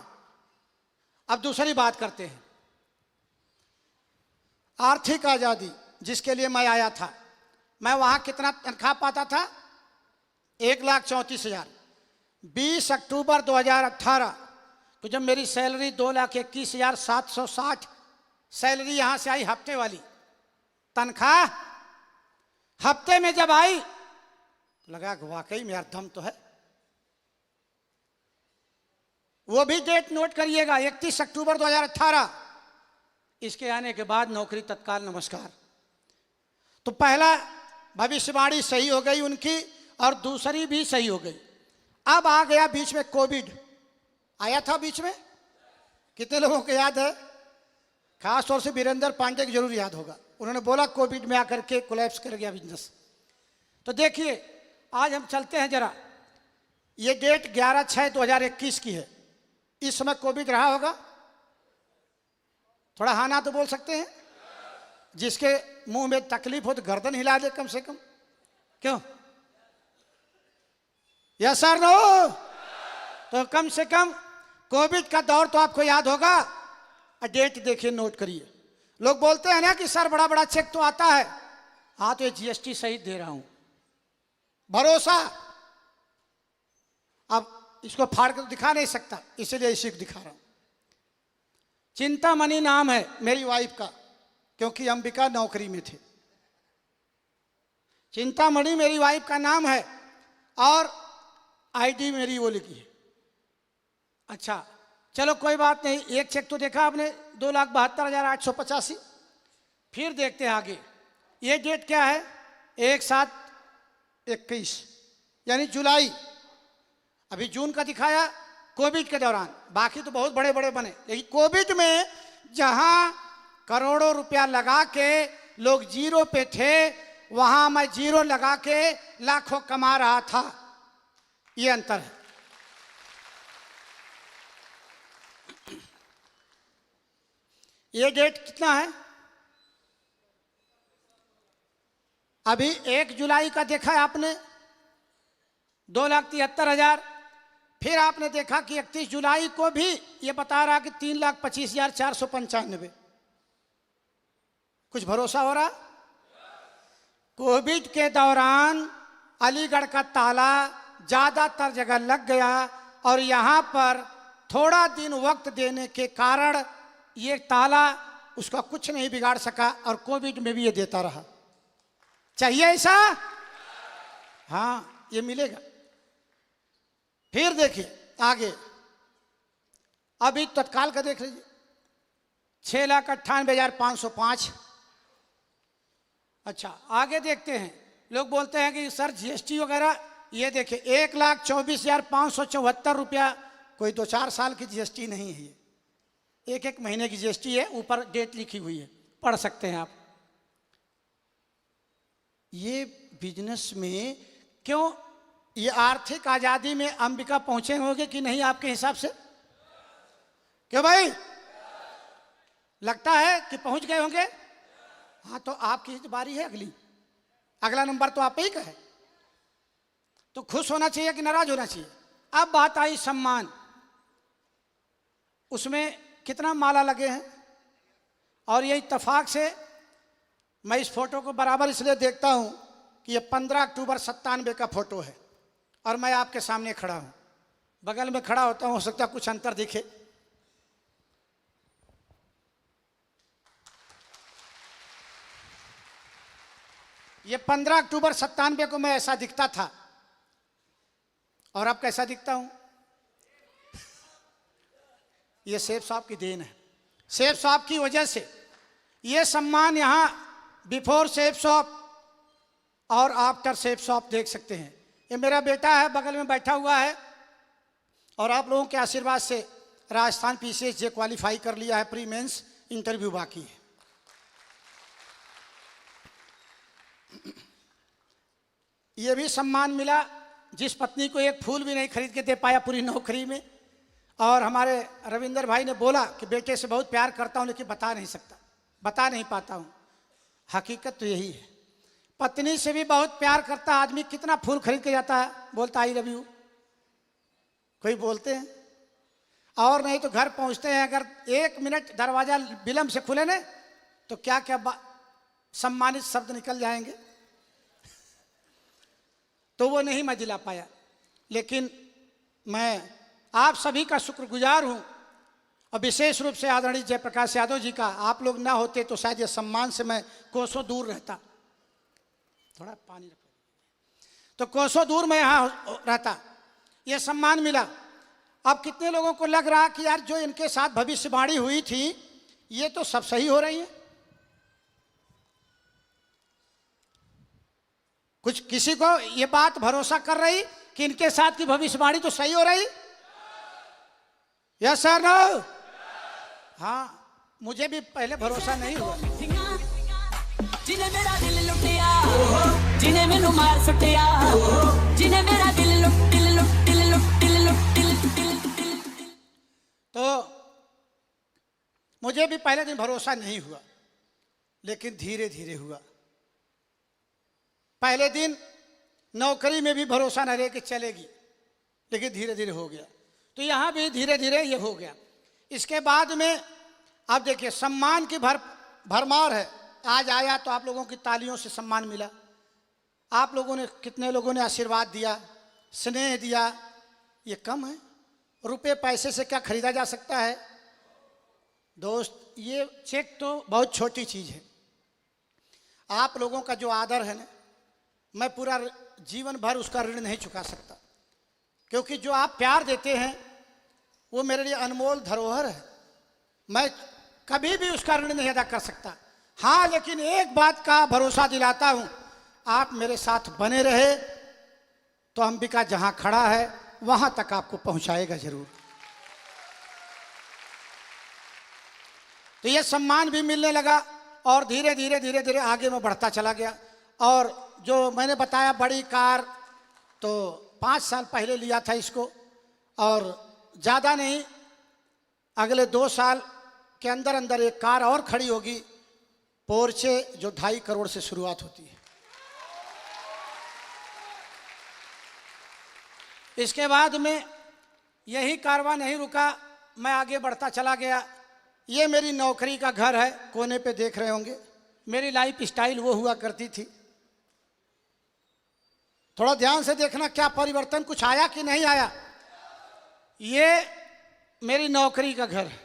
अब दूसरी बात करते हैं, आर्थिक आजादी जिसके लिए मैं आया था, मैं वहां कितना तनख्वाह पाता था? 1,34,000। 20 अक्टूबर 2018 तो जब मेरी सैलरी 2,21,760 सैलरी यहां से आई, हफ्ते वाली तनख्वाह हफ्ते में जब आई, लगा वाकई में यार दम तो है। वो भी डेट नोट करिएगा, 31 अक्टूबर 2018। इसके आने के बाद नौकरी तत्काल नमस्कार। तो पहला भविष्यवाणी सही हो गई उनकी, और दूसरी भी सही हो गई। अब आ गया बीच में कोविड, आया था बीच में, कितने लोगों को याद है? खास तौर से वीरेंद्र पांडे को जरूर याद होगा। उन्होंने बोला कोविड में आकर के कोलैप्स कर गया बिजनेस। तो देखिए आज हम चलते हैं जरा, ये डेट 11/6/2021 की है। इस समय कोविड रहा होगा? थोड़ा हाँ ना तो बोल सकते हैं। जिसके मुंह में तकलीफ हो तो गर्दन हिला दे कम से कम। क्यों? Yes sir no? तो कम से कम कोविड का दौर तो आपको याद होगा। डेट देखिए, नोट करिए। लोग बोलते हैं ना कि सर बड़ा बड़ा चेक तो आता है। हाँ तो ये जीएसटी सहित दे रहा हूं, भरोसा। अब इसको फाड़ के तो दिखा नहीं सकता, इसलिए इसी को दिखा रहा हूं। चिंतामणि नाम है मेरी वाइफ का, क्योंकि अंबिका नौकरी में थे। चिंतामणि मेरी वाइफ का नाम है और आईडी मेरी वो लिखी है। अच्छा चलो कोई बात नहीं, एक चेक तो देखा आपने, 2,72,885। फिर देखते हैं आगे, ये डेट क्या है? 1/7/21 यानी जुलाई। अभी जून का दिखाया कोविड के दौरान, बाकी तो बहुत बड़े बड़े बने, लेकिन कोविड में जहां करोड़ों रुपया लगा के लोग जीरो पे थे, वहां मैं जीरो लगा के लाखों कमा रहा था। ये अंतर है। ये डेट कितना है? अभी 1 जुलाई का देखा है आपने, 2,73,000। फिर आपने देखा कि 31 जुलाई को भी ये बता रहा कि 3,25,495। कुछ भरोसा हो रहा? कोविड के दौरान अलीगढ़ का ताला ज्यादातर जगह लग गया, और यहां पर थोड़ा दिन वक्त देने के कारण ये ताला उसका कुछ नहीं बिगाड़ सका, और कोविड में भी ये देता रहा। चाहिए ऐसा? हाँ ये मिलेगा। फिर देखिए आगे, अभी तत्काल का देख लीजिए, 6,98,505। अच्छा आगे देखते हैं। लोग बोलते हैं कि सर जीएसटी वगैरह, ये देखिए 1,24,574 रुपया, कोई 2-4 साल की जीएसटी नहीं है, ये एक महीने की जीएसटी है। ऊपर डेट लिखी हुई है, पढ़ सकते हैं आप। ये बिजनेस में क्यों, ये आर्थिक आजादी में अंबिका पहुंचे होंगे कि नहीं आपके हिसाब से? क्यों भाई, लगता है कि पहुंच गए होंगे? हाँ तो आपकी बारी है अगली, अगला नंबर तो आप ही का है। तो खुश होना चाहिए कि नाराज होना चाहिए? अब बात आई सम्मान, उसमें कितना माला लगे हैं। और ये इत्तेफाक से मैं इस फोटो को बराबर इसलिए देखता हूं कि ये 15 अक्टूबर 97 का फोटो है और मैं आपके सामने खड़ा हूं। बगल में खड़ा होता हूं, हो सकता है कुछ अंतर दिखे। ये 15 अक्टूबर 97 को मैं ऐसा दिखता था और अब कैसा दिखता हूं? ये सेठ साहब की देन है। सेठ साहब की वजह से ये सम्मान यहाँ बिफोर सेठ साहब और आफ्टर सेठ साहब देख सकते हैं। ये मेरा बेटा है, बगल में बैठा हुआ है और आप लोगों के आशीर्वाद से राजस्थान पीसीएस जे क्वालिफाई कर लिया है, प्री मेंस इंटरव्यू बाकी है। ये भी सम्मान मिला जिस पत्नी को एक फूल भी नहीं खरीद के दे पाया पूरी नौकरी में। और हमारे रविंदर भाई ने बोला कि बेटे से बहुत प्यार करता हूं लेकिन बता नहीं सकता, बता नहीं पाता हूं। हकीकत तो यही है, पत्नी से भी बहुत प्यार करता आदमी कितना फूल खरीद के जाता है, बोलता आई लव यू, कोई बोलते हैं। और नहीं तो घर पहुंचते हैं, अगर 1 मिनट दरवाजा विलंब से खुले ना तो क्या क्या सम्मानित शब्द निकल जाएंगे। तो वो नहीं मैं दिला पाया, लेकिन मैं आप सभी का शुक्रगुजार हूं और विशेष रूप से आदरणीय जयप्रकाश यादव जी का। आप लोग ना होते तो शायद ये सम्मान से मैं कोसों दूर रहता। थोड़ा पानी रखो। तो कोसों दूर मैं यहाँ रहता, ये सम्मान मिला। अब कितने लोगों को लग रहा कि यार जो इनके साथ भविष्यवाणी हुई थी ये तो सब सही हो रही है। कुछ किसी को ये बात भरोसा कर रही कि इनके साथ की भविष्यवाणी तो सही हो रही? Yes sir no? हाँ, मुझे भी पहले भरोसा नहीं हुआ। जिन्हें मेरा दिल लुटिया, जिन्हें मैनू मार सुटिया, जिन्हें मेरा दिल लुट दिल लुट दिल लुट दिल लुट दिल दिल। तो मुझे भी पहले दिन भरोसा नहीं हुआ, लेकिन धीरे धीरे हुआ। पहले दिन नौकरी में भी भरोसा न रहे कि चलेगी, लेकिन धीरे धीरे हो गया। तो यहां भी धीरे धीरे ये हो गया। इसके बाद में आप देखिए सम्मान की भरमार है। आज आया तो आप लोगों की तालियों से सम्मान मिला। आप लोगों ने, कितने लोगों ने आशीर्वाद दिया, स्नेह दिया। ये कम है? रुपए पैसे से क्या खरीदा जा सकता है? दोस्त, ये चेक तो बहुत छोटी चीज है। आप लोगों का जो आदर है ना, मैं पूरा जीवन भर उसका ऋण नहीं चुका सकता, क्योंकि जो आप प्यार देते हैं वो मेरे लिए अनमोल धरोहर है। मैं कभी भी उसका ऋण नहीं अदा कर सकता। हाँ, लेकिन एक बात का भरोसा दिलाता हूं, आप मेरे साथ बने रहे तो अंबिका जहां खड़ा है वहां तक आपको पहुंचाएगा जरूर। तो ये सम्मान भी मिलने लगा और धीरे धीरे धीरे धीरे आगे मैं बढ़ता चला गया। और जो मैंने बताया बड़ी कार, तो 5 साल पहले लिया था इसको, और ज़्यादा नहीं, अगले 2 साल के अंदर अंदर एक कार और खड़ी होगी, पोर्चे, जो 2.5 करोड़ से शुरुआत होती है। इसके बाद में यही कारवां नहीं रुका, मैं आगे बढ़ता चला गया। ये मेरी नौकरी का घर है, कोने पे देख रहे होंगे। मेरी लाइफ स्टाइल वो हुआ करती थी। थोड़ा ध्यान से देखना क्या परिवर्तन कुछ आया कि नहीं आया। ये मेरी नौकरी का घर है,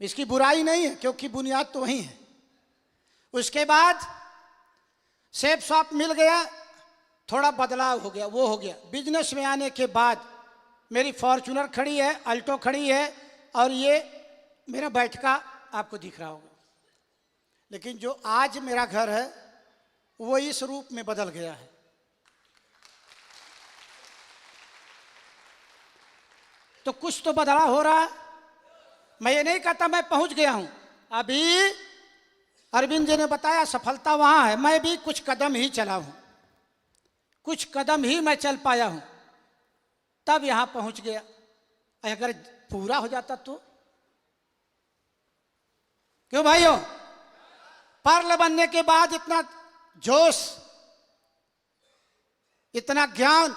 इसकी बुराई नहीं है क्योंकि बुनियाद तो वही है। उसके बाद सेफ शॉप मिल गया, थोड़ा बदलाव हो गया, वो हो गया। बिजनेस में आने के बाद मेरी फॉर्च्यूनर खड़ी है, अल्टो खड़ी है, और ये मेरा बैठका आपको दिख रहा होगा। लेकिन जो आज मेरा घर है वो इस रूप में बदल गया है। तो कुछ तो बदलाव हो रहा है। मैं ये नहीं कहता मैं पहुंच गया हूं, अभी अरविंद जी ने बताया सफलता वहां है। मैं भी कुछ कदम ही चला हूं, कुछ कदम ही मैं चल पाया हूं, तब यहां पहुंच गया। अगर पूरा हो जाता तो क्यों भाइयों? पर्ल बनने के बाद इतना जोश, इतना ज्ञान,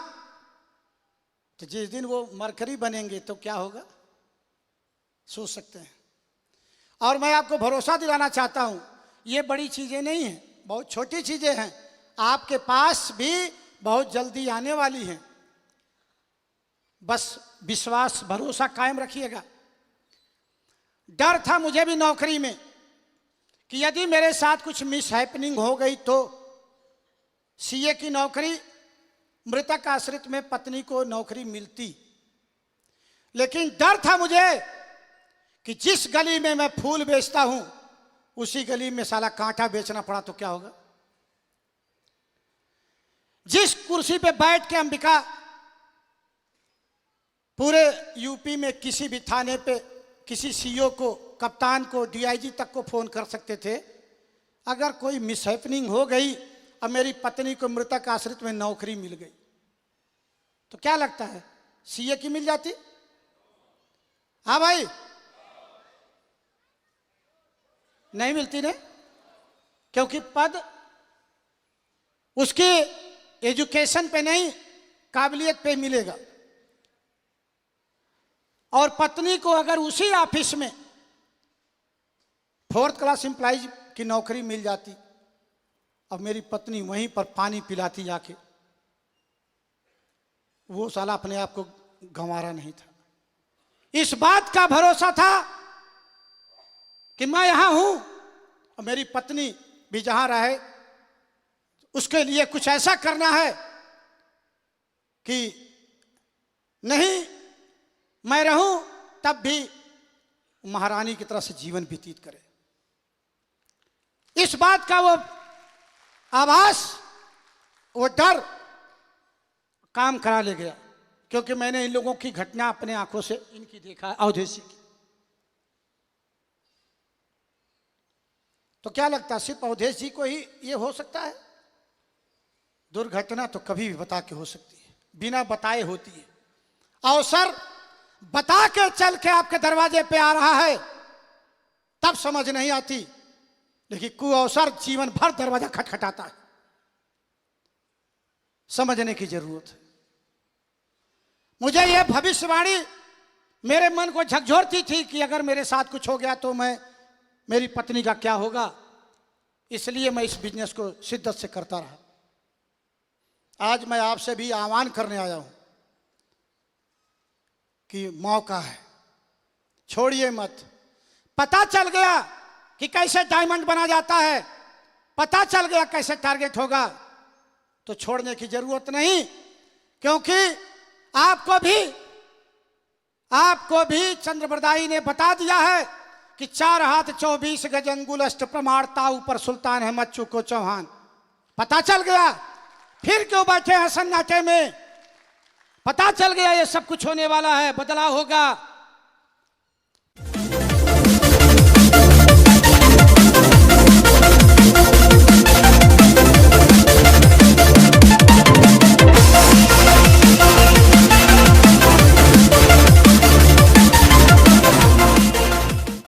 तो जिस दिन वो मरकरी बनेंगे तो क्या होगा, सोच सकते हैं। और मैं आपको भरोसा दिलाना चाहता हूं, ये बड़ी चीजें नहीं हैं, बहुत छोटी चीजें हैं, आपके पास भी बहुत जल्दी आने वाली हैं। बस विश्वास भरोसा कायम रखिएगा। डर था मुझे भी नौकरी में कि यदि मेरे साथ कुछ मिस हैपनिंग हो गई तो सीए की नौकरी, मृतक आश्रित में पत्नी को नौकरी मिलती। लेकिन डर था मुझे कि जिस गली में मैं फूल बेचता हूं उसी गली में साला कांटा बेचना पड़ा तो क्या होगा। जिस कुर्सी पे बैठ के अंबिका पूरे यूपी में किसी भी थाने पे किसी सीईओ को, कप्तान को, डीआईजी तक को फोन कर सकते थे, अगर कोई मिसहैपनिंग हो गई और मेरी पत्नी को मृतक आश्रित में नौकरी मिल गई तो क्या लगता है, सीए की मिल जाती? हाँ भाई, नहीं मिलती ना, क्योंकि पद उसके एजुकेशन पे नहीं, काबिलियत पे मिलेगा। और पत्नी को अगर उसी ऑफिस में 4th क्लास एम्प्लॉइज की नौकरी मिल जाती, अब मेरी पत्नी वहीं पर पानी पिलाती जाके, वो साला अपने आप को गंवारा नहीं था। इस बात का भरोसा था कि मैं यहां हूं और मेरी पत्नी भी जहां रहे, उसके लिए कुछ ऐसा करना है कि नहीं मैं रहूं तब भी महारानी की तरह से जीवन व्यतीत करे। इस बात का वो आभास, वो डर काम करा ले गया, क्योंकि मैंने इन लोगों की घटना अपने आंखों से इनकी देखा है, अवधेशी की। तो क्या लगता है सिर्फ अवधेश जी को ही ये हो सकता है? दुर्घटना तो कभी भी बता के हो सकती है, बिना बताए होती है। अवसर बता के चल के आपके दरवाजे पे आ रहा है तब समझ नहीं आती, लेकिन कुअवसर जीवन भर दरवाजा खटखटाता है। समझने की जरूरत है। मुझे यह भविष्यवाणी मेरे मन को झकझोरती थी कि अगर मेरे साथ कुछ हो गया तो मेरी पत्नी का क्या होगा, इसलिए मैं इस बिजनेस को शिद्दत से करता रहा। आज मैं आपसे भी आह्वान करने आया हूं कि मौका है, छोड़िए मत। पता चल गया कि कैसे डायमंड बना जाता है, पता चल गया कैसे टारगेट होगा, तो छोड़ने की जरूरत नहीं, क्योंकि आपको भी चंद्रबरदाई ने बता दिया है कि 4 हाथ 24 गज अंगुल अष्ट प्रमाणता ऊपर सुल्तान है मत चूको चौहान। पता चल गया, फिर क्यों बैठे हैं सन्नाटे में? पता चल गया ये सब कुछ होने वाला है, बदलाव होगा।